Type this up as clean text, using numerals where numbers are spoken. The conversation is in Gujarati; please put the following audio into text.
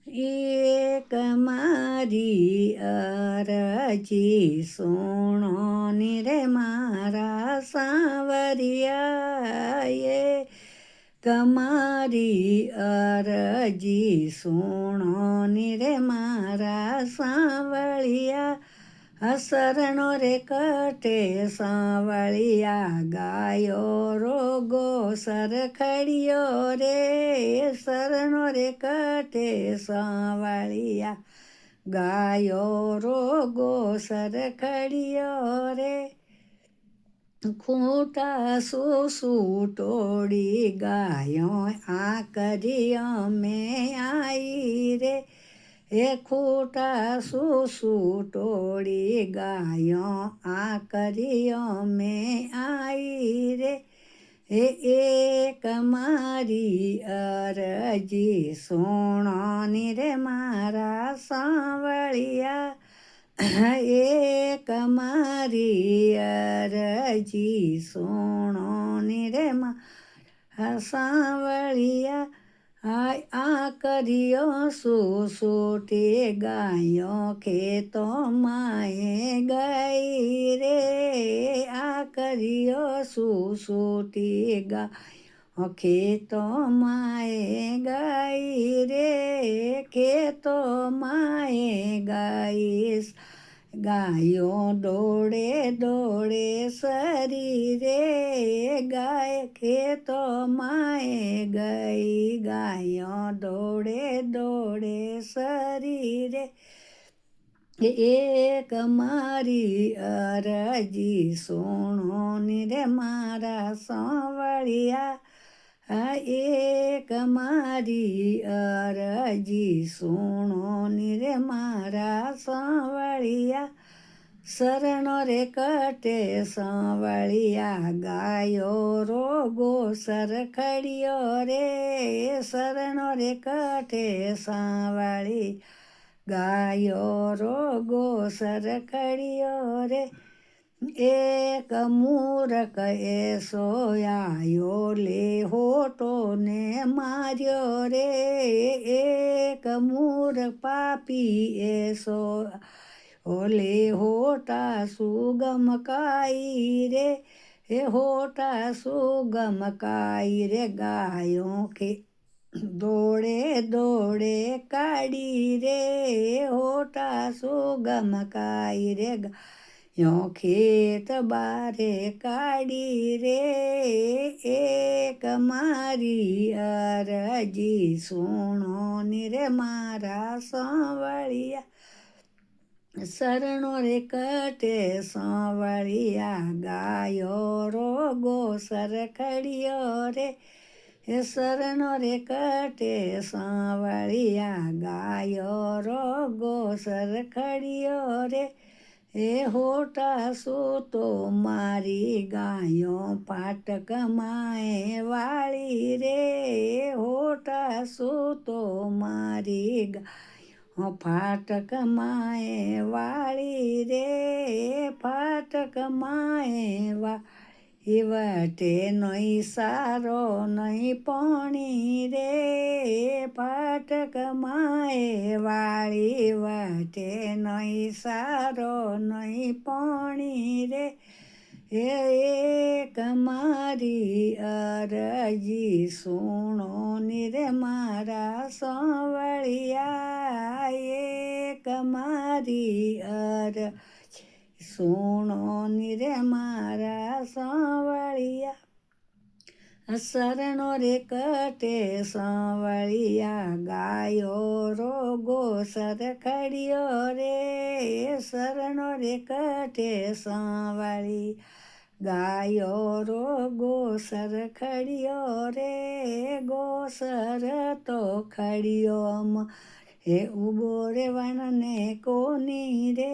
એક મારી અરજી સુણો ની રે મારા સાવરિયા તમારી અરજી સુણો ની રે મારા સાવળિયા શરણો રે કટે સાવળિયા ગાયો રોગો સરખડિયો રે શરણો રે કટે સાવળિયા ગાયો રોગો સરખડિયો રે ખૂંટા તોડી ગાયો આ કરી અમે આઈ રે એ ખૂંટા તોડી ગાયો આ કરી અમે આઈ રે એક મારી અરજી સુણો ની રે મારા સાવળિયા એક મારી અરજી સુણો ની રે મારા સાવળિયા આ કર્યો સુસુટી ગાયો ખેતો માએ ગઈ રે આ કર્યો સુસુટી ગાયો ખેતો માએ ગઈ રે ખેતો માએ ગઈશ ગાયો દોડે દોડે શરીરે ગાય ખેતો માએ ગઈ ગાયો દોડે દોડે શરીરે એક મારી અરજી સુણો ની રે મારા સાવળિયા એક મારી અરજી સુણો ની રે મારા સાવળિયા શરણો રે કટે સાવળિયા ગાયો રોગો સરખડિયો રે શરણો રે કટે સાવળી ગાયો રોગો સરખડિયો રે એક મૂરખ સોયાયો લે હોટો ને માર્યો રે એક મૂરખ પાપી ઓલે હોટા સુગમ કાઈ રે હોટા સુગમ કાઈ રે ગાયો કે દોડે દોડે કાઢી રે હોટા સુગમ કાઈ રે ખેત બારે કાઢી રે એક મારી અરજી સુણો ની રે મારા સાવળિયા શરણો રે કટે સાવળિયા ગાયો રોગો સરખડિયો રે શરણો રે કટે સાવળિયા ગાયો રોગો સરખડિયો રે હોટા તો મારી ગાયો પાટક માએ વાળી રે હોટા તો મારી ગાયો ફાટક માએ વાળી રે ફાટક માએ વટે નહીં સારો નહીં પાણી રે ફાટક માએ વાળી વટે નહીં સારો નહીં પાણી રે એક મારી અરજી સુણો ની રે મારા સાવળિયા એક મારી અરજી સુણો ની રે મારા સાવળિયા શરણો રે કટે સાવળિયા ગાયો રોગો સરખડિયો રે શરણો રે કટે સાવળિયા ગાયો રોગો સરખડિયો રે ગોસર તો ખડિયો ઉભો રે વણને કોની રે